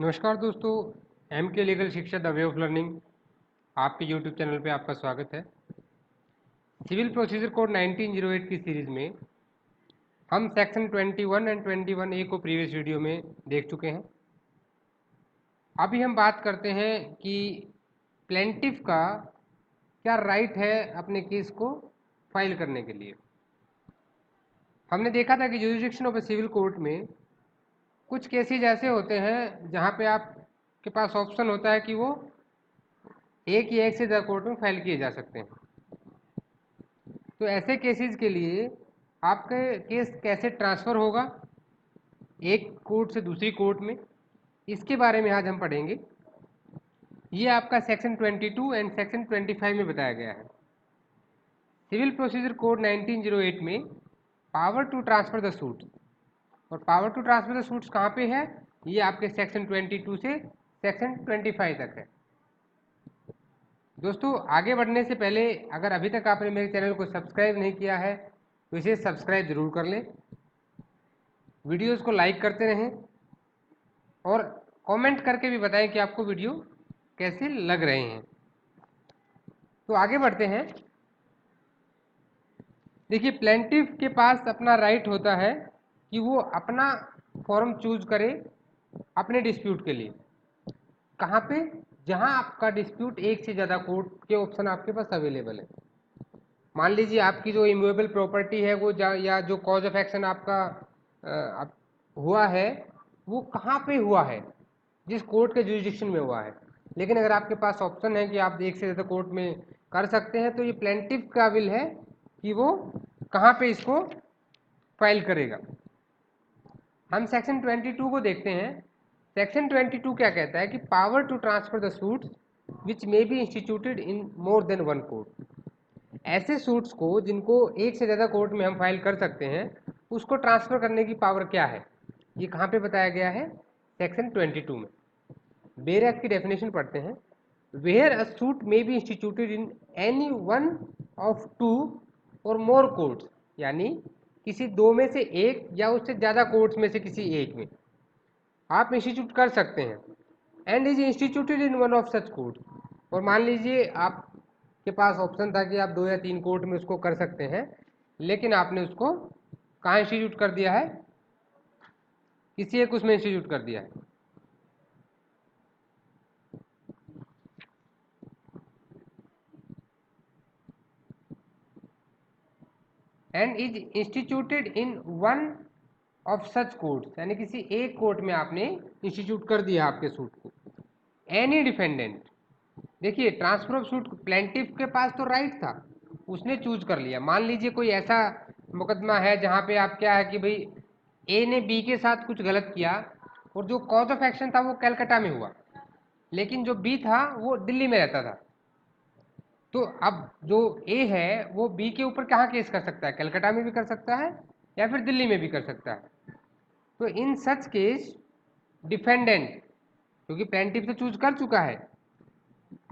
नमस्कार दोस्तों। एम के लीगल शिक्षा द वे ऑफ लर्निंग आपके यूट्यूब चैनल पे आपका स्वागत है। सिविल प्रोसीजर कोड 1908 की सीरीज में हम सेक्शन 21 एंड 21 ए को प्रीवियस वीडियो में देख चुके हैं। अभी हम बात करते हैं कि प्लेंटिफ का क्या राइट है अपने केस को फाइल करने के लिए। हमने देखा था कि jurisdiction of a civil court में कुछ केसेज ऐसे होते हैं जहाँ पे आपके पास ऑप्शन होता है कि वो एक या एक से ज़्यादा कोर्ट में फाइल किए जा सकते हैं। तो ऐसे केसेस के लिए आपके केस कैसे ट्रांसफ़र होगा एक कोर्ट से दूसरी कोर्ट में, इसके बारे में आज हम पढ़ेंगे। ये आपका सेक्शन 22 एंड सेक्शन 25 में बताया गया है। सिविल प्रोसीजर कोड 1908 में power to transfer the suits, और power to transfer the suits कहाँ पे है? ये आपके सेक्शन 22 से सेक्शन 25 तक है। दोस्तों आगे बढ़ने से पहले अगर अभी तक आपने मेरे चैनल को सब्सक्राइब नहीं किया है तो इसे सब्सक्राइब जरूर कर लें, वीडियोस को लाइक करते रहें और कमेंट करके भी बताएं कि आपको वीडियो कैसे लग रहे हैं। तो आगे बढ़ते हैं। देखिए, प्लेंटिफ के पास अपना राइट होता है कि वो अपना फॉर्म चूज करे अपने डिस्प्यूट के लिए। कहाँ पे? जहाँ आपका डिस्प्यूट एक से ज़्यादा कोर्ट के ऑप्शन आपके पास अवेलेबल है। मान लीजिए आपकी जो इमूवेबल प्रॉपर्टी है वो या जो कॉज ऑफ एक्शन आपका हुआ है वो कहाँ पे हुआ है, जिस कोर्ट के जुरिडिक्शन में हुआ है। लेकिन अगर आपके पास ऑप्शन है कि आप एक से ज़्यादा कोर्ट में कर सकते हैं तो ये प्लेंटिफ का विल है कि वो कहाँ पे इसको फाइल करेगा। हम सेक्शन 22 को देखते हैं। सेक्शन 22 क्या कहता है कि power to transfer the suits which may be instituted in more than one court. ऐसे सूट्स को जिनको एक से ज़्यादा कोर्ट में हम फाइल कर सकते हैं उसको ट्रांसफ़र करने की पावर क्या है, ये कहाँ पे बताया गया है? सेक्शन 22 में। बेयर एक्ट की डेफिनेशन पढ़ते हैं। Where a suit may be instituted in any one of two or more courts, यानी किसी दो में से एक या उससे ज़्यादा कोर्ट्स में से किसी एक में आप इंस्टीट्यूट कर सकते हैं। And is instituted in one of such court, और मान लीजिए आपके पास ऑप्शन था कि आप दो या तीन कोर्ट में उसको कर सकते हैं, लेकिन आपने उसको कहाँ इंस्टीट्यूट कर दिया है? किसी एक उसमें इंस्टीट्यूट कर दिया है। And is instituted in one of such courts, यानी किसी एक कोर्ट में आपने इंस्टीट्यूट कर दिया आपके सूट को। एनी डिफेंडेंट, देखिए ट्रांसफर ऑफ सूट प्लेंटिफ के पास तो राइट था, उसने चूज कर लिया। मान लीजिए कोई ऐसा मुकदमा है जहाँ पे आप क्या है कि भाई ए ने बी के साथ कुछ गलत किया और जो कॉज ऑफ एक्शन था वो कलकत्ता में हुआ, लेकिन जो बी था वो दिल्ली में रहता था। तो अब जो ए है वो बी के ऊपर कहाँ केस कर सकता है? कलकत्ता में भी कर सकता है या फिर दिल्ली में भी कर सकता है। तो इन सच केस डिफेंडेंट, क्योंकि प्लेंटिफ तो चूज कर चुका है,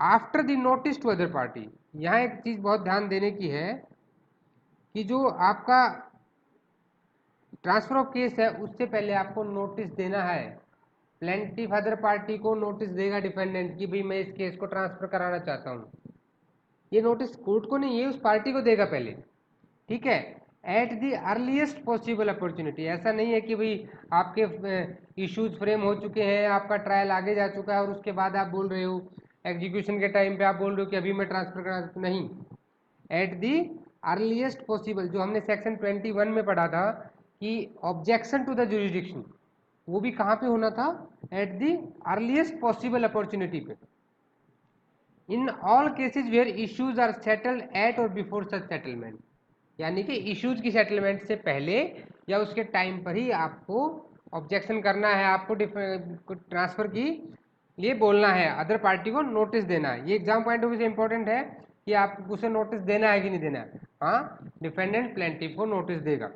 after the notice to other party, यहाँ एक चीज बहुत ध्यान देने की है कि जो आपका ट्रांसफर ऑफ केस है उससे पहले आपको नोटिस देना है। प्लेंटिफ अदर पार्टी को नोटिस देगा डिफेंडेंट कि भाई मैं इस केस को ट्रांसफर कराना चाहता हूँ। ये नोटिस कोर्ट को नहीं, ये उस पार्टी को देगा पहले, ठीक है, at the earliest possible opportunity. ऐसा नहीं है कि भाई आपके इश्यूज फ्रेम हो चुके हैं, आपका ट्रायल आगे जा चुका है और उसके बाद आप बोल रहे हो एग्जीक्यूशन के टाइम पे आप बोल रहे हो कि अभी मैं ट्रांसफर करा, नहीं। एट दी अर्लीस्ट पॉसिबल, जो हमने सेक्शन 21 में पढ़ा था कि ऑब्जेक्शन टू द जुरिडिक्शन, वो भी कहाँ पे होना था? At the earliest possible opportunity पे। In all cases where issues are settled at or before such settlement, यानी कि इश्यूज की सेटलमेंट से पहले या उसके टाइम पर ही आपको ऑब्जेक्शन करना है, आपको ट्रांसफर की लिए बोलना है, अदर पार्टी को नोटिस देना है। ये एग्जाम पॉइंट ऑफ व्यू से इंपॉर्टेंट है कि आपको उसे नोटिस देना है कि नहीं देना है। हाँ, डिफेंडेंट प्लेंटिफ को नोटिस देगा।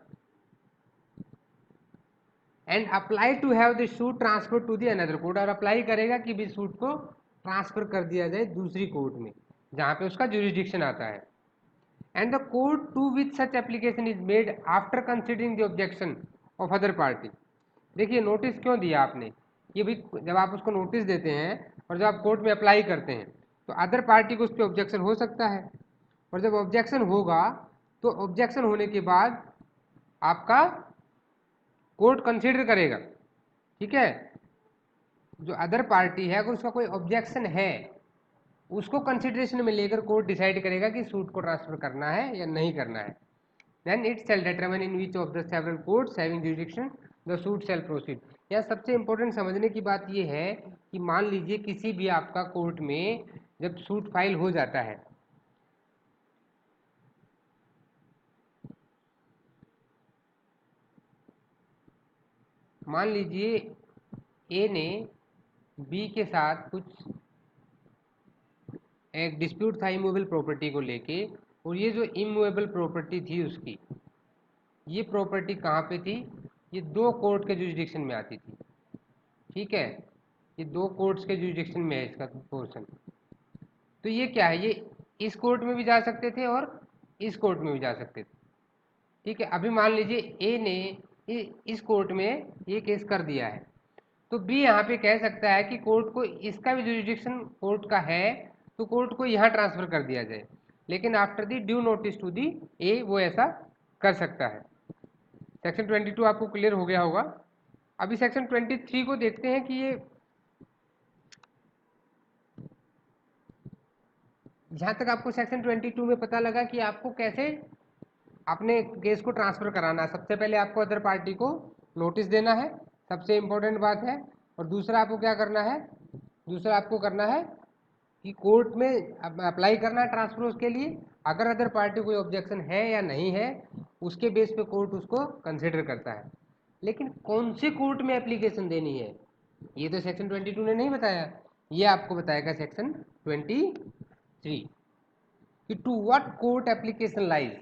And apply to have the suit transfer to the another court, और अप्लाई करेगा कि भी सूट को ट्रांसफर कर दिया जाए दूसरी कोर्ट में जहाँ पे उसका जुरिडिक्शन आता है। And the court to which such application is made after considering the objection of other party. देखिए नोटिस क्यों दिया आपने? ये भी जब आप उसको नोटिस देते हैं और जब आप कोर्ट में अप्लाई करते हैं तो अदर पार्टी को उस पर ऑब्जेक्शन हो सकता है, और जब ऑब्जेक्शन होगा तो ऑब्जेक्शन होने के बाद आपका कोर्ट कंसीडर करेगा, ठीक है। जो अदर पार्टी है अगर उसका कोई ऑब्जेक्शन है उसको कंसिडरेशन में लेकर कोर्ट डिसाइड करेगा कि सूट को ट्रांसफर करना है या नहीं करना है। Then it shall determine in which of the several courts having jurisdiction the suit shall proceed. यहाँ सबसे इंपॉर्टेंट समझने की बात यह है कि मान लीजिए किसी भी आपका कोर्ट में जब सूट फाइल हो जाता है, मान लीजिए ए ने बी के साथ कुछ एक डिस्प्यूट था इमूवेबल प्रॉपर्टी को लेके, और ये जो इमूवेबल प्रॉपर्टी थी उसकी, ये प्रॉपर्टी कहाँ पे थी, ये दो कोर्ट के जुरिडिक्शन में आती थी, ठीक है। ये दो कोर्ट्स के जुरिडिक्शन में है इसका पोर्शन। तो ये क्या है, ये इस कोर्ट में भी जा सकते थे और इस कोर्ट में भी जा सकते थे, ठीक है। अभी मान लीजिए ए ने इस कोर्ट में ये केस कर दिया है, तो बी यहाँ पे कह सकता है कि कोर्ट को इसका भी जुरिडिक्शन कोर्ट का है तो कोर्ट को यहाँ ट्रांसफर कर दिया जाए, लेकिन after the due notice to the a वो ऐसा कर सकता है। सेक्शन 22 आपको क्लियर हो गया होगा। अभी सेक्शन 23 को देखते हैं कि ये जहाँ तक आपको सेक्शन 22 में पता लगा कि आपको कैसे अपने केस को ट्रांसफर कराना है। सबसे पहले आपको अदर पार्टी को नोटिस देना है, सबसे इम्पोर्टेंट बात है। और दूसरा आपको क्या करना है, दूसरा आपको करना है कि कोर्ट में अप्लाई करना है ट्रांसफर उसके लिए। अगर अदर पार्टी कोई ऑब्जेक्शन है या नहीं है उसके बेस पे कोर्ट उसको कंसिडर करता है। लेकिन कौन से कोर्ट में एप्लीकेशन देनी है ये तो सेक्शन 22 ने नहीं बताया, ये आपको बताएगा सेक्शन 23 कि to what court application lies,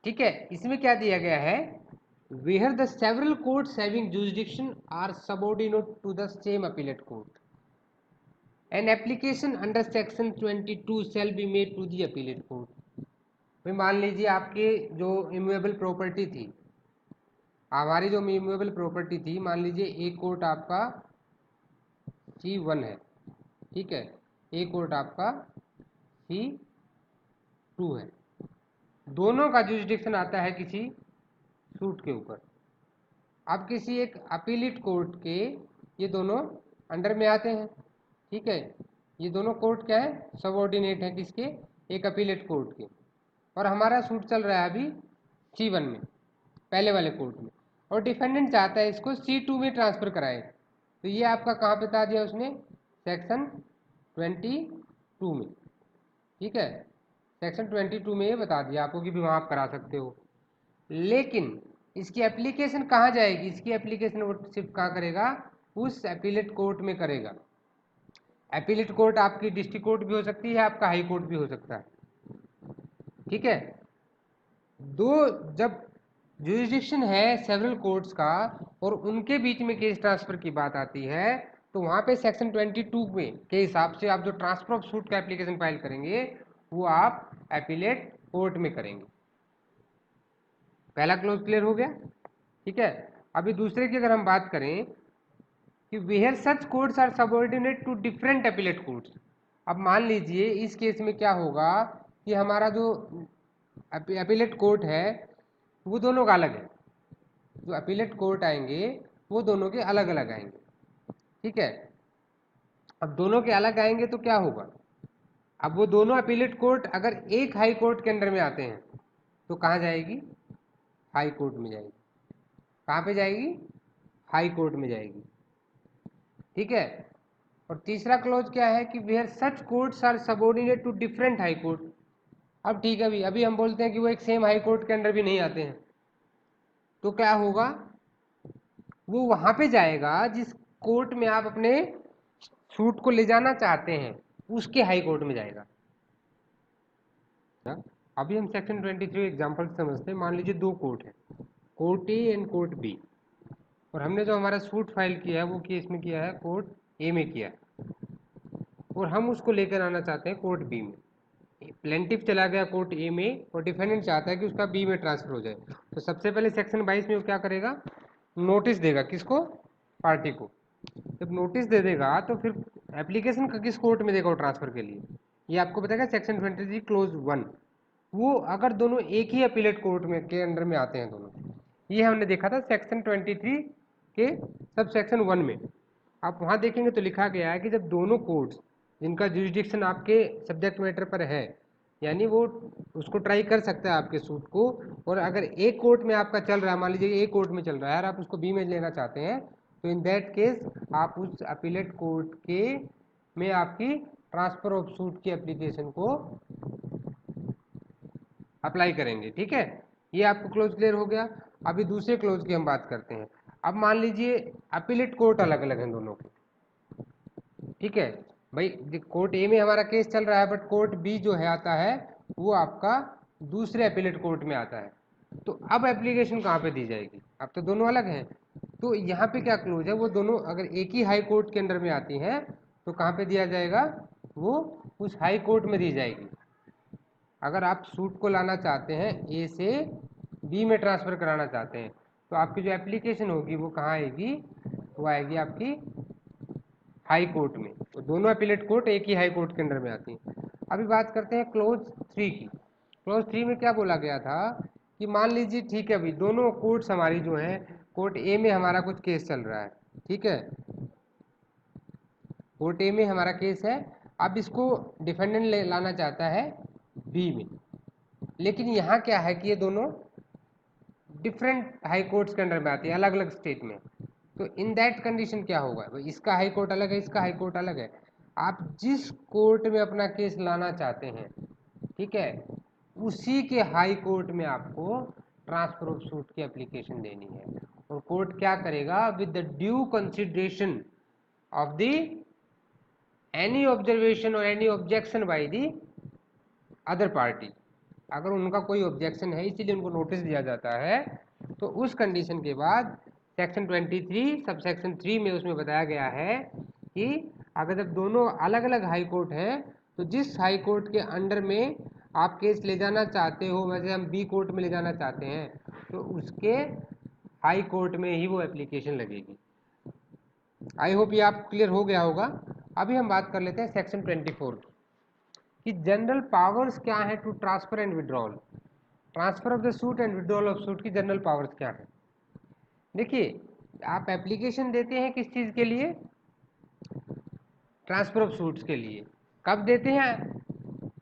ठीक है। इसमें क्या दिया गया है, where the several courts having jurisdiction are subordinate to the same appellate court an application under section 22 shall be made to the appellate court. भाई मान लीजिए आपकी जो इमूवेबल प्रॉपर्टी थी, हमारी जो इमूवेबल प्रॉपर्टी थी, मान लीजिए एक कोर्ट आपका C1 है, ठीक है, एक कोर्ट आपका C2 है, दोनों का जुरिडिक्शन आता है किसी सूट के ऊपर। अब किसी एक अपीलेट कोर्ट के ये दोनों अंडर में आते हैं, ठीक है। ये दोनों कोर्ट क्या है, सबऑर्डिनेट है किसके, एक अपीलेट कोर्ट के। और हमारा सूट चल रहा है अभी C1 में, पहले वाले कोर्ट में, और डिफेंडेंट चाहता है इसको C2 में ट्रांसफर कराए। तो ये आपका कहाँ बता दिया उसने, सेक्शन 22 में, ठीक है। सेक्शन 22 में ये बता दिया आपको कि भी वहाँ आप करा सकते हो। लेकिन इसकी एप्लीकेशन कहाँ जाएगी, इसकी एप्लीकेशन वो सिर्फ कहाँ करेगा, उस अपीलेट कोर्ट में करेगा। अपीलेट कोर्ट आपकी डिस्ट्रिक्ट कोर्ट भी हो सकती है, आपका हाई कोर्ट भी हो सकता है, ठीक है। दो जब जुरिडिक्शन है सेवरल कोर्ट्स का और उनके बीच में केस ट्रांसफर की बात आती है तो वहां पे सेक्शन 22 में के हिसाब से आप जो ट्रांसफर ऑफ सूट का एप्लीकेशन फाइल करेंगे वो आप अपीलेट कोर्ट में करेंगे। पहला क्लोज क्लियर हो गया, ठीक है। अभी दूसरे की अगर हम बात करें कि where such courts are subordinate to different appellate courts. अब मान लीजिए इस केस में क्या होगा कि हमारा जो अपीलेट कोर्ट है वो दोनों का अलग है, जो अपीलेट कोर्ट आएंगे वो दोनों के अलग अलग आएंगे, ठीक है। अब दोनों के अलग आएंगे तो क्या होगा, अब वो दोनों अपीलेट कोर्ट अगर एक हाई कोर्ट के अंडर में आते हैं तो कहाँ जाएगी, हाई कोर्ट में जाएगी। कहाँ पे जाएगी, हाई कोर्ट में जाएगी, ठीक है। और तीसरा क्लॉज क्या है कि where such courts are subordinate to different high court. अब ठीक है, अभी अभी हम बोलते हैं कि वो एक सेम हाई कोर्ट के अंडर भी नहीं आते हैं, तो क्या होगा, वो वहां पे जाएगा जिस कोर्ट में आप अपने सूट को ले जाना चाहते हैं उसके हाई कोर्ट में जाएगा। अभी हम सेक्शन 23 एग्जाम्पल समझते हैं। मान लीजिए दो कोर्ट है, court A and court B, और हमने जो हमारा सूट फाइल किया है वो केस में किया है कोर्ट ए में किया है, और हम उसको लेकर आना चाहते हैं कोर्ट बी में। प्लेंटिफ चला गया कोर्ट ए में और डिफेंडेंट चाहता है कि उसका बी में ट्रांसफर हो जाए। तो सबसे पहले सेक्शन 22 में वो क्या करेगा, नोटिस देगा, किसको, पार्टी को। जब नोटिस दे देगा तो फिर एप्लीकेशन किस कोर्ट में देगा वो ट्रांसफर के लिए, ये आपको बताएगा सेक्शन 23 क्लोज 1। वो अगर दोनों एक ही अपीलेट कोर्ट में के अंडर में आते हैं दोनों, ये हमने देखा था सेक्शन 23 के सब सेक्शन 1 में। आप वहाँ देखेंगे तो लिखा गया है कि जब दोनों कोर्ट्स जिनका जुरिडिक्शन आपके सब्जेक्ट मैटर पर है, यानी वो उसको ट्राई कर सकता है आपके सूट को, और अगर एक कोर्ट में आपका चल रहा है, मान लीजिए एक कोर्ट में चल रहा है और आप उसको बी में लेना चाहते हैं, तो इन दैट केस आप उस अपीलेट कोर्ट के में आपकी ट्रांसफर ऑफ सूट की एप्लीकेशन को अप्लाई करेंगे। ठीक है, ये आपको क्लोज क्लियर हो गया। अभी दूसरे क्लोज की हम बात करते हैं। अब मान लीजिए अपीलेट कोर्ट अलग अलग हैं दोनों के, ठीक है भाई, कोर्ट ए में हमारा केस चल रहा है, बट कोर्ट बी जो है आता है वो आपका दूसरे अपीलेट कोर्ट में आता है। तो अब एप्लीकेशन कहाँ पे दी जाएगी, अब तो दोनों अलग हैं। तो यहाँ पे क्या क्लोज है, वो दोनों अगर एक ही हाई कोर्ट के अंडर में आती हैं तो कहाँ पे दिया जाएगा, वो उस हाई कोर्ट में दी जाएगी। अगर आप सूट को लाना चाहते हैं ए से बी में ट्रांसफर कराना चाहते हैं, तो आपकी जो एप्लीकेशन होगी वो कहाँ आएगी, वो आएगी आपकी हाई कोर्ट में। तो दोनों अपीलेट कोर्ट एक ही हाई कोर्ट के अंडर में आती हैं। अभी बात करते हैं क्लोज 3 की। क्लोज 3 में क्या बोला गया था कि मान लीजिए, ठीक है भाई, दोनों कोर्ट्स हमारी जो है, कोर्ट ए में हमारा कुछ केस चल रहा है, ठीक है, कोर्ट ए में हमारा केस है। अब इसको डिफेंडेंट लाना चाहता है बी में, लेकिन यहाँ क्या है कि ये दोनों डिफरेंट हाई कोर्ट्स के अंडर में आती है, अलग अलग स्टेट में। तो इन दैट कंडीशन क्या होगा, इसका हाई कोर्ट अलग है, इसका हाई कोर्ट अलग है। आप जिस कोर्ट में अपना केस लाना चाहते हैं, ठीक है, उसी के हाई कोर्ट में आपको ट्रांसफर ऑफ सूट की एप्लीकेशन देनी है। और कोर्ट क्या करेगा, with the due consideration of the any observation or any objection by the other party. अगर उनका कोई ऑब्जेक्शन है इसीलिए उनको नोटिस दिया जाता है, तो उस कंडीशन के बाद सेक्शन 23 सब सेक्शन 3 में उसमें बताया गया है कि अगर जब दोनों अलग अलग हाई कोर्ट हैं, तो जिस हाई कोर्ट के अंडर में आप केस ले जाना चाहते हो, वैसे हम बी कोर्ट में ले जाना चाहते हैं, तो उसके हाई कोर्ट में ही वो एप्लीकेशन लगेगी। आई होप ये आप क्लियर हो गया होगा। अभी हम बात कर लेते हैं सेक्शन 24 की जनरल पावर्स क्या है to transfer and withdrawal. Transfer of the suit and withdrawal of suit की जनरल पावर्स क्या है। देखिए, आप एप्लीकेशन देते हैं किस चीज के लिए, ट्रांसफर ऑफ सूट्स के लिए। कब देते हैं,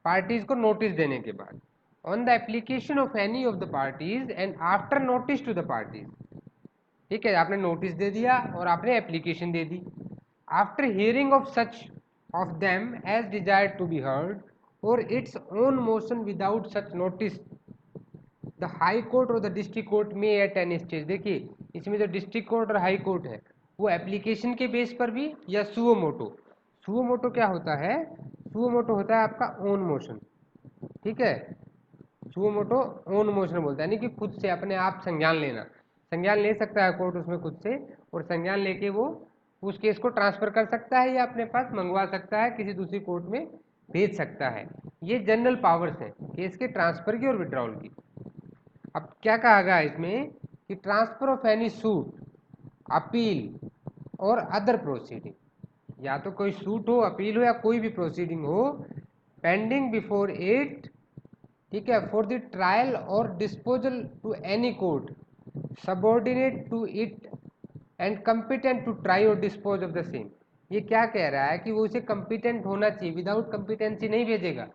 पार्टीज को नोटिस देने के बाद। On the application of any of the parties and after notice to the parties. ठीक है, आपने नोटिस दे दिया और आपने एप्लीकेशन दे दी। After hearing of such of them as desired to be heard or its own motion without such notice the high court or the district court में एट एनी स्टेज। देखिए, इसमें जो डिस्ट्रिक्ट कोर्ट और high court है वो application के base पर भी या सुओ मोटो। सुओ मोटो क्या होता है, सुओ मोटो होता है आपका ओन मोशन। ठीक है, सुओ मोटो ओन मोशन बोलता है, यानी कि खुद से अपने आप संज्ञान लेना। संज्ञान ले सकता है कोर्ट उसमें खुद से, और संज्ञान लेके वो उस केस को ट्रांसफर कर सकता है या अपने पास मंगवा सकता है, किसी दूसरी कोर्ट में भेज सकता है। ये जनरल पावर्स हैं केस के ट्रांसफर की और विड्रॉल की। अब क्या कहा गया इसमें कि transfer of any suit, appeal or other proceeding, या तो कोई सूट हो, अपील हो, या कोई भी प्रोसीडिंग हो, पेंडिंग बिफोर इट, ठीक है, for the trial or disposal to any court subordinate to it and competent to try or dispose of the same. ये क्या कह रहा है कि वो उसे कंपिटेंट होना चाहिए, विदाउट कंपिटेंसी नहीं भेजेगा।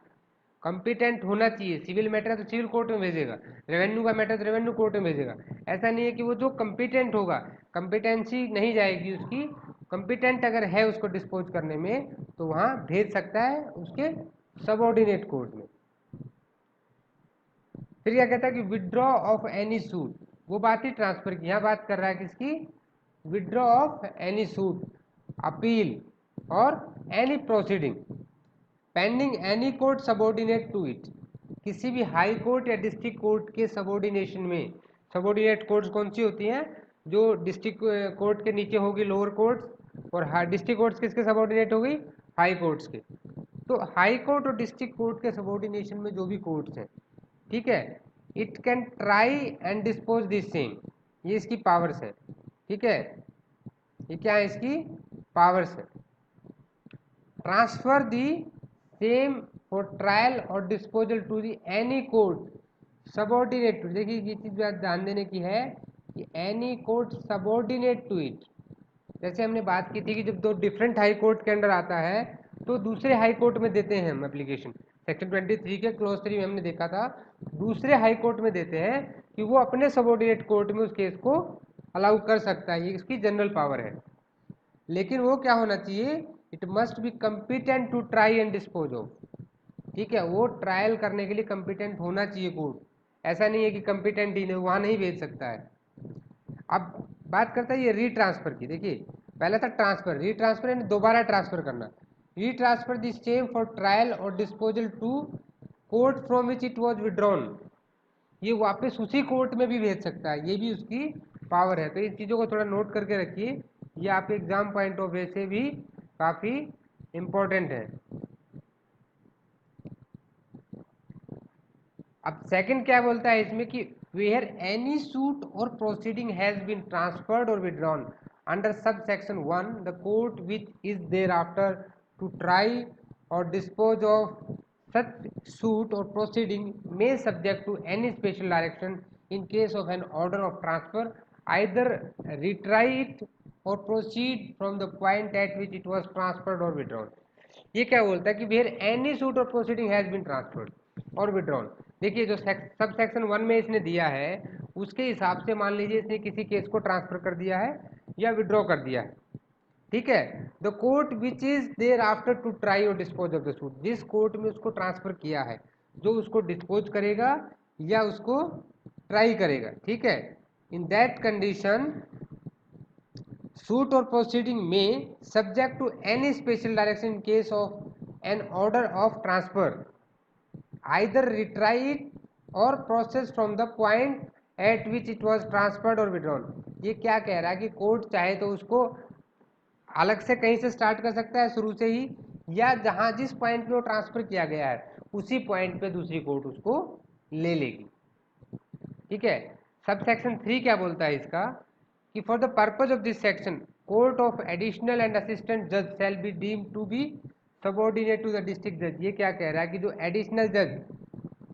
कंपिटेंट होना चाहिए, सिविल मैटर है तो सिविल कोर्ट में भेजेगा, रेवेन्यू का मैटर तो रेवेन्यू कोर्ट में भेजेगा। ऐसा नहीं है कि वो जो कंपिटेंट होगा, कंपिटेंसी नहीं जाएगी उसकी, कंपिटेंट अगर है उसको डिस्पोज करने में तो वहाँ भेज सकता है उसके सबऑर्डिनेट कोर्ट में। फिर क्या कहता है कि विड्रॉ ऑफ एनी सूट, वो बात ही ट्रांसफर की, यहाँ बात कर रहा है किसकी, withdraw of any suit, appeal or any proceeding pending any court subordinate to it. किसी भी हाई कोर्ट या डिस्ट्रिक्ट कोर्ट के सबऑर्डिनेशन में, सबऑर्डिनेट कोर्ट्स कौन सी होती हैं, जो डिस्ट्रिक्ट कोर्ट के नीचे होगी लोअर कोर्ट्स, और डिस्ट्रिक्ट कोर्ट्स किसके सबऑर्डिनेट हो गई, हाई कोर्ट्स के। तो हाई कोर्ट और डिस्ट्रिक्ट कोर्ट के सबऑर्डिनेशन में जो भी कोर्ट्स हैं, ठीक है, it can try and dispose this same, ये इसकी पावर्स है। ठीक है, ये क्या है, इसकी पावर्स है। Transfer the same for trial or disposal to the any court subordinate to, देखिए ये चीज बात ध्यान देने की है कि any court subordinate to it. जैसे हमने बात की थी कि जब दो डिफरेंट हाई कोर्ट के अंडर आता है तो दूसरे हाई कोर्ट में देते हैं हम एप्लीकेशन। सेक्शन 23 के क्लॉज 3 में हमने देखा था, दूसरे हाई कोर्ट में देते हैं कि वो अपने सबऑर्डिनेट कोर्ट में उस केस को अलाउ कर सकता है, ये इसकी जनरल पावर है। लेकिन वो क्या होना चाहिए, it must be competent to try and dispose of. ठीक है, वो ट्रायल करने के लिए कम्पिटेंट होना चाहिए कोर्ट, ऐसा नहीं है कि कम्पिटेंट ही नहीं, वहां नहीं भेज सकता है। अब बात करता है ये रीट्रांसफर की। देखिए पहले था ट्रांसफर, रीट्रांसफर यानी दोबारा ट्रांसफर करना। Retransfer the same for trial or disposal to court from which it was withdrawn. ये वापस उसी कोर्ट में भी भेज सकता है, ये भी उसकी पावर है। तो इन चीज़ों को थोड़ा नोट करके रखिए, ये आपके एग्जाम पॉइंट ऑफ व्यू से भी काफ़ी इंपॉर्टेंट है। अब सेकंड क्या बोलता है इसमें कि where any suit or proceeding has been transferred or withdrawn under sub section 1 the court which is there after to try or dispose of such suit or proceeding may subject to any special direction in case of an order of transfer either retry it or proceed from the point at which it was transferred or withdrawn। ये क्या बोलता है कि where any suit or proceeding has been transferred or withdrawn. देखिए जो सब section 1 में इसने दिया है उसके हिसाब से मान लीजिए इसने किसी केस को ट्रांसफर कर दिया है या विड्रॉ कर दिया है, ठीक है। The court which is there after to try or dispose of the suit, जिस कोर्ट में उसको ट्रांसफर किया है जो उसको डिस्पोज करेगा या उसको ट्राई करेगा, ठीक है। In that condition suit or proceeding may subject to any special direction in case of an order of transfer either retry it or process from the point at which it was transferred or withdrawn। ये क्या कह रहा है कि court चाहे तो उसको अलग से कहीं से स्टार्ट कर सकता है शुरू से ही, या जहां जिस पॉइंट पे वो ट्रांसफर किया गया है उसी पॉइंट पे दूसरी कोर्ट उसको ले लेगी, ठीक है। सब सेक्शन 3 क्या बोलता है इसका कि for the purpose of this section court of additional and assistant जज shall be deem to be subordinate to the district जज। ये क्या कह रहा है कि जो एडिशनल जज,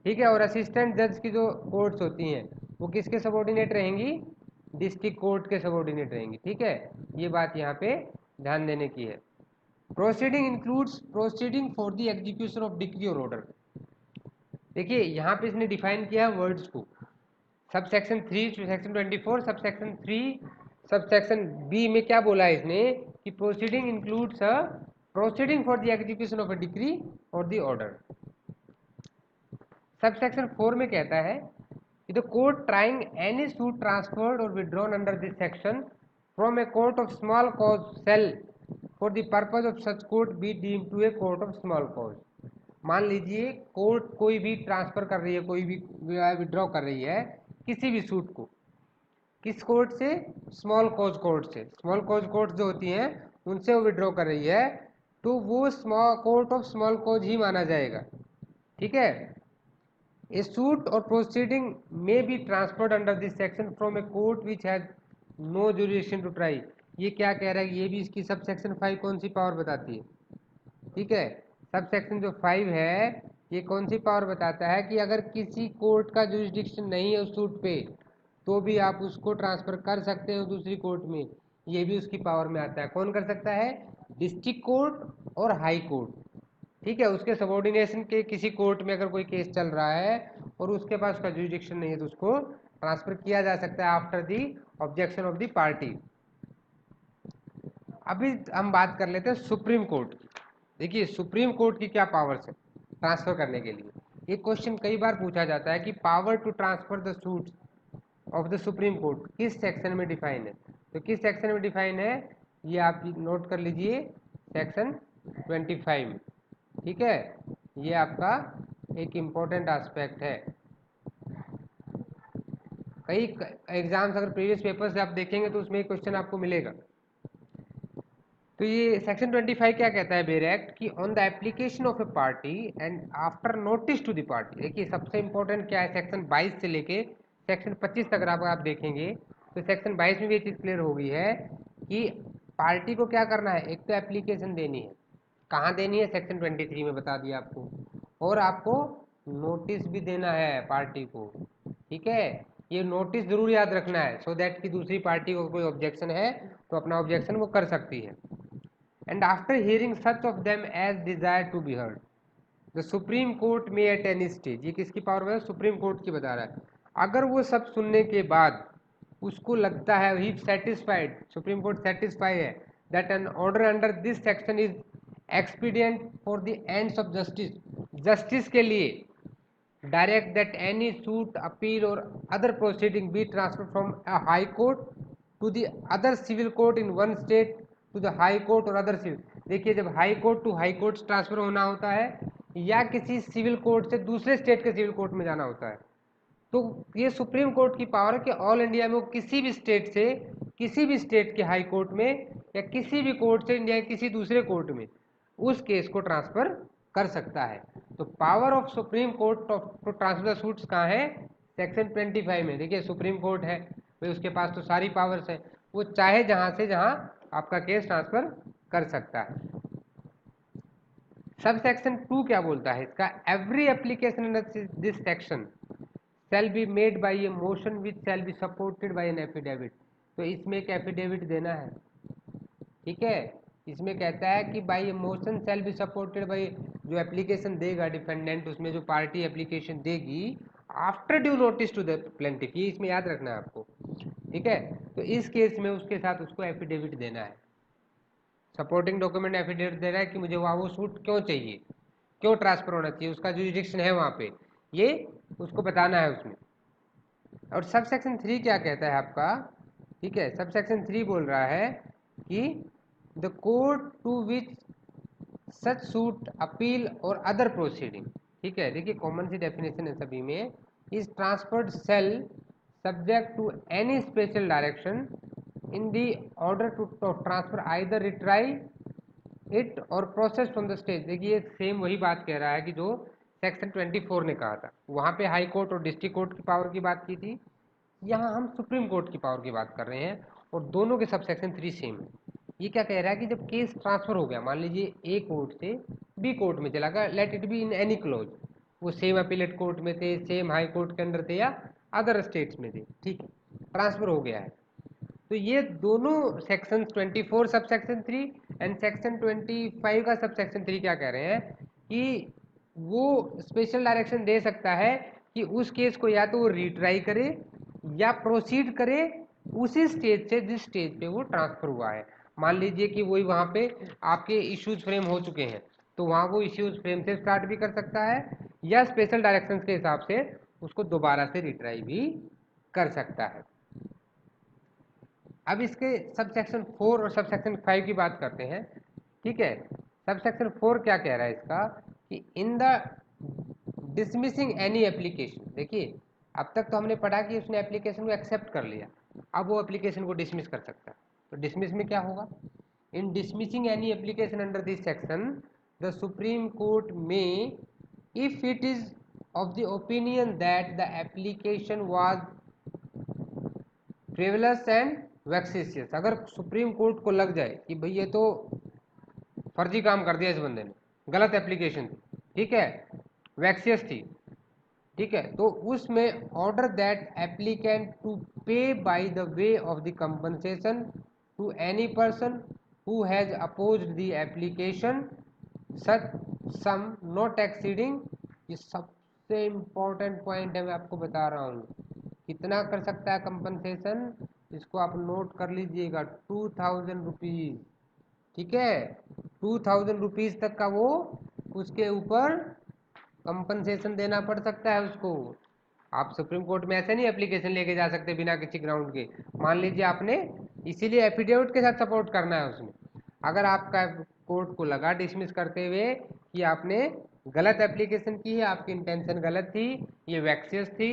ठीक है, और असिस्टेंट जज की जो कोर्ट्स होती हैं वो किसके सबऑर्डिनेट रहेंगी, डिस्ट्रिक्ट कोर्ट के सबऑर्डिनेट रहेंगी, ठीक है। ये बात यहाँ पे ध्यान देने की है। Proceeding includes proceeding for the execution of decree और ऑर्डर। देखिए यहाँ पे इसने डिफाइन किया है वर्ड्स को। Sub section 3 section 24 sub section 3 sub section B में क्या बोला है इसने कि proceeding includes proceeding for the execution of a decree or the order. Sub section 4 में कहता है कि the court trying any suit transferred or withdrawn under this section from a court of small cause shall for the purpose of such court be deem to a court of small cause. मान लीजिए court कोई भी transfer कर रही है, कोई भी withdraw कर रही है किसी भी सूट को, किस कोर्ट से, स्मॉल कॉज कोर्ट से। स्मॉल कॉज कोर्ट जो होती हैं उनसे वो विड्रॉ कर रही है तो वो small court of small cause ही माना जाएगा, ठीक है। A suit or proceeding may be transferred under this section from a court which has no jurisdiction to try. ये क्या कह रहा है, ये भी इसकी सब सेक्शन 5 कौन सी पावर बताती है, ठीक है। सब सेक्शन जो 5 है ये कौन सी पावर बताता है कि अगर किसी कोर्ट का जुरिडिक्शन नहीं है उस सूट पे तो भी आप उसको ट्रांसफर कर सकते हो दूसरी कोर्ट में, ये भी उसकी पावर में आता है। कौन कर सकता है, डिस्ट्रिक्ट कोर्ट और हाई कोर्ट, ठीक है। उसके सबऑर्डिनेशन के किसी कोर्ट में अगर कोई केस चल रहा है और उसके पास उसका जुरिडिक्शन नहीं है तो उसको ट्रांसफर किया जा सकता है after the objection of the party. अभी हम बात कर लेते हैं सुप्रीम कोर्ट की। देखिए सुप्रीम कोर्ट की क्या पावर्स है ट्रांसफर करने के लिए। ये क्वेश्चन कई बार पूछा जाता है कि power to transfer the suits of the supreme Court किस सेक्शन में डिफाइन है। तो किस सेक्शन में डिफाइन है ये आप नोट कर लीजिए, सेक्शन 25 में, ठीक है। ये आपका एक इम्पोर्टेंट एस्पेक्ट है। कई एग्जाम्स अगर प्रीवियस पेपर से आप देखेंगे तो उसमें क्वेश्चन आपको मिलेगा। तो ये सेक्शन 25 क्या कहता है बेर एक्ट कि on the application of a party and after notice to the party. देखिए सबसे इंपॉर्टेंट क्या है, सेक्शन 22 से लेके सेक्शन 25 तक अगर आप देखेंगे तो सेक्शन 22 में भी ये चीज़ क्लियर हो गई है कि पार्टी को क्या करना है, एक तो एप्लीकेशन देनी है, कहाँ देनी है, सेक्शन 23 में बता दिया आपको, और आपको नोटिस भी देना है पार्टी को, ठीक है। ये नोटिस जरूर याद रखना है, सो दैट कि दूसरी पार्टी को कोई ऑब्जेक्शन है तो अपना ऑब्जेक्शन वो कर सकती है। And after hearing such of them as desire to be heard, the supreme court में एट एनी स्टेज, ये किसकी पावर में, सुप्रीम कोर्ट की बता रहा है। अगर वो सब सुनने के बाद उसको लगता है, he satisfied, Supreme Court satisfy है that an order under this section is expedient for the ends of justice, justice के लिए, direct that any suit, appeal or other proceeding be transferred from a high court to the other civil court in one state to the high court or other civil। देखिए जब High Court to High Court transfer होना होता है या किसी civil court से दूसरे state के सिविल कोर्ट में जाना होता है, तो ये सुप्रीम कोर्ट की पावर है कि ऑल इंडिया में वो किसी भी स्टेट से, किसी भी स्टेट के हाई कोर्ट में या किसी भी कोर्ट से इंडिया के किसी दूसरे कोर्ट में उस केस को ट्रांसफर कर सकता है। तो power of Supreme Court to transfer suits कहाँ है, सेक्शन 25 में। देखिए सुप्रीम कोर्ट है भाई, उसके पास तो सारी पावर्स है, वो चाहे जहां से जहां आपका केस ट्रांसफर कर सकता है। सब सेक्शन 2 क्या बोलता है इसका, every application under this section shall be made by a motion which shall be supported by an affidavit। तो इसमें एक एफिडेविट देना है, ठीक है। इसमें कहता है कि by a motion shall be supported by, जो एप्लीकेशन देगा डिफेंडेंट, उसमें जो पार्टी एप्लीकेशन देगी, after due notice to the plaintiff, ये इसमें याद रखना है आपको, ठीक है। तो इस केस में उसके साथ उसको एफिडेविट देना है, सपोर्टिंग डॉक्यूमेंट एफिडेविट दे रहा है कि मुझे वहाँ वो सूट क्यों चाहिए, क्यों ट्रांसफर होना चाहिए, उसका जुरिडिक्शन है वहाँ पे, ये उसको बताना है उसमें। और सब सेक्शन 3 क्या कहता है आपका, ठीक है, सब सेक्शन 3 बोल रहा है कि the court to which such suit, appeal or other proceeding, ठीक है। देखिए कॉमन सी डेफिनेशन है सभी में, is transferred shall subject to any special direction in the order to transfer either retry it or process from the stage. देखिए same वही बात कह रहा है कि जो सेक्शन 24 ने कहा था, वहाँ पे हाई कोर्ट और डिस्ट्रिक्ट कोर्ट की पावर की बात की थी, यहाँ हम सुप्रीम कोर्ट की पावर की बात कर रहे हैं, और दोनों के सब सेक्शन 3 सेम है। ये क्या कह रहा है कि जब केस ट्रांसफर हो गया, मान लीजिए ए कोर्ट से बी कोर्ट में चला गया, let it be in any close, वो सेम अपीलेट कोर्ट में थे, सेम हाई कोर्ट के अंदर थे या अदर स्टेट्स में थे, ठीक है, ट्रांसफर हो गया है, तो ये दोनों section 24 sub section 3 and section 25 का सब सेक्शन 3 क्या कह रहे हैं कि वो स्पेशल डायरेक्शन दे सकता है कि उस केस को या तो वो रीट्राई करे या प्रोसीड करे उसी स्टेज से जिस स्टेज पे वो ट्रांसफर हुआ है। मान लीजिए कि वही वहाँ पे आपके इश्यूज फ्रेम हो चुके हैं, तो वहाँ वो इश्यूज फ्रेम से स्टार्ट भी कर सकता है या स्पेशल डायरेक्शन के हिसाब से उसको दोबारा से रिट्राई भी कर सकता है। अब इसके सब सेक्शन 4 और सब सेक्शन 5 की बात करते हैं, ठीक है। सब सेक्शन 4 क्या कह रहा है इसका कि in the dismissing any application, देखिए अब तक तो हमने पढ़ा कि उसने एप्लीकेशन को एक्सेप्ट कर लिया, अब वो एप्लीकेशन को डिसमिस कर सकता है, तो डिसमिस में क्या होगा, in dismissing any application under this section the supreme court में, if it is of the opinion that the application was frivolous and vexatious, अगर सुप्रीम कोर्ट को लग जाए कि भाई ये तो फर्जी काम कर दिया इस बंदे ने, गलत एप्लीकेशन थी, ठीक है, वैक्सियस थी, ठीक है, तो उसमें order that applicant to pay by the way of the compensation to any person who has opposed the application such sum not exceeding, ये सबसे इंपॉर्टेंट पॉइंट है, मैं आपको बता रहा हूँ, कितना कर सकता है कंपनसेशन, इसको आप नोट कर लीजिएगा, 2000 रुपीज, ठीक है, 2000 रुपीज तक का वो उसके ऊपर कंपनसेशन देना पड़ सकता है उसको। आप सुप्रीम कोर्ट में ऐसे नहीं एप्लीकेशन लेके जा सकते बिना किसी ग्राउंड के, मान लीजिए आपने, इसीलिए एफिडेविट के साथ सपोर्ट करना है उसमें, अगर आपका कोर्ट को लगा डिसमिस करते हुए कि आपने गलत एप्लीकेशन की है, आपकी इंटेंशन गलत थी, ये वैक्सियस थी,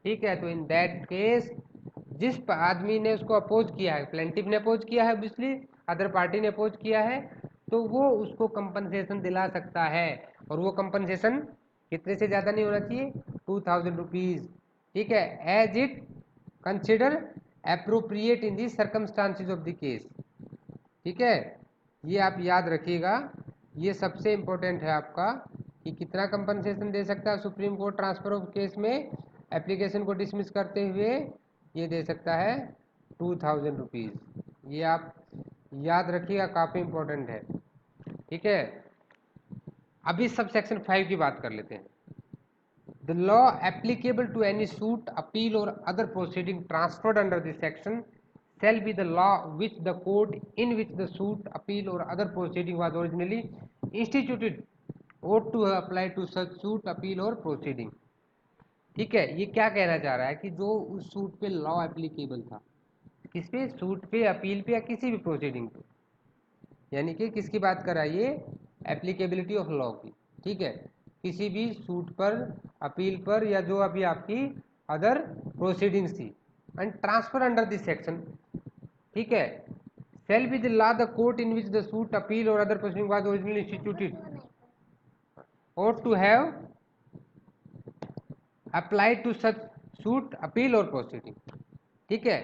ठीक है, तो इन दैट केस जिस आदमी ने उसको अपोज किया है, प्लेंटिफ ने अपोज किया है, ऑब्वियसली अदर पार्टी ने अपोज किया है, तो वो उसको कंपनसेशन दिला सकता है, और वो कंपनसेशन कितने से ज़्यादा नहीं होना चाहिए, 2000 रुपीज़, ठीक है, as it consider appropriate in the circumstances of the case, ठीक है, ये आप याद रखिएगा, ये सबसे इम्पोर्टेंट है आपका कि कितना कंपनसेशन दे सकता है supreme court transfer of case में एप्लीकेशन को डिसमिस करते हुए। ये दे सकता है 2000 रुपीज़। ये आप याद रखिएगा, काफ़ी इम्पोर्टेंट है। ठीक है, अभी सब सेक्शन 5 की बात कर लेते हैं। The law applicable to any suit, appeal or other proceeding transferred under this section shall be the law which the court in which the suit, appeal or other proceeding was originally instituted ought to have applied to such suit, appeal or proceeding। ठीक है, ये क्या कहना चाह रहा है कि जो उस सूट पे लॉ एप्लीकेबल था, किस पे, सूट पे, अपील पे या किसी भी प्रोसीडिंग पे, यानी कि किसकी बात कर रहा है ये, एप्लीकेबिलिटी ऑफ लॉ की। ठीक है, किसी भी सूट पर, अपील पर या जो अभी आपकी अदर प्रोसीडिंग्स थी, and transfer under this section. ठीक है, shall be the law the court in which the suit, appeal or other proceeding was originally instituted ought to have applied to such suit, appeal or proceeding। ठीक है,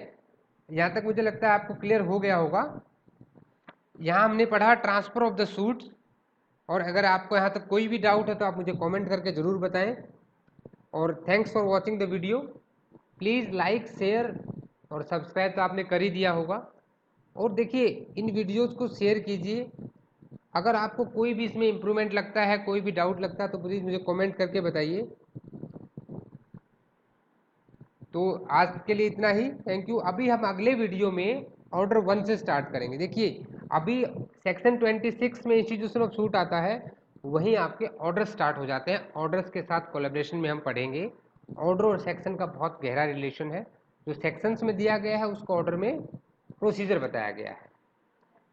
यहां तक मुझे लगता है आपको क्लियर हो गया होगा। यहां हमने पढ़ा ट्रांसफर ऑफ द सूट, और अगर आपको यहाँ तक कोई भी डाउट है तो आप मुझे कमेंट करके ज़रूर बताएं। और thanks for watching the video. Please like, share और सब्सक्राइब तो आपने कर ही दिया होगा। और देखिए, इन वीडियोज़ को शेयर कीजिए। अगर आपको कोई भी इसमें इम्प्रूवमेंट लगता है, कोई भी डाउट लगता है, तो प्लीज़ मुझे कमेंट करके बताइए। तो आज के लिए इतना ही, थैंक यू। अभी हम अगले वीडियो में ऑर्डर 1 से स्टार्ट करेंगे। देखिए, अभी सेक्शन 26 में इंस्टीट्यूशन ऑफ सूट आता है, वहीं आपके ऑर्डर स्टार्ट हो जाते हैं। ऑर्डर्स के साथ कोलैबोरेशन में हम पढ़ेंगे। ऑर्डर और सेक्शन का बहुत गहरा रिलेशन है। जो सेक्शंस में दिया गया है उसको ऑर्डर में प्रोसीजर बताया गया है।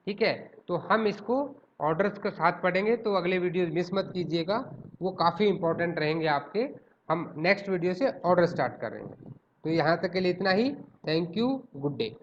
ठीक है, तो हम इसको ऑर्डर्स के साथ पढ़ेंगे, तो अगले वीडियो मिस मत कीजिएगा, वो काफ़ी इंपॉर्टेंट रहेंगे आपके। हम नेक्स्ट वीडियो से ऑर्डर स्टार्ट कर रहे हैं। तो यहाँ तक के लिए इतना ही, थैंक यू, गुड डे।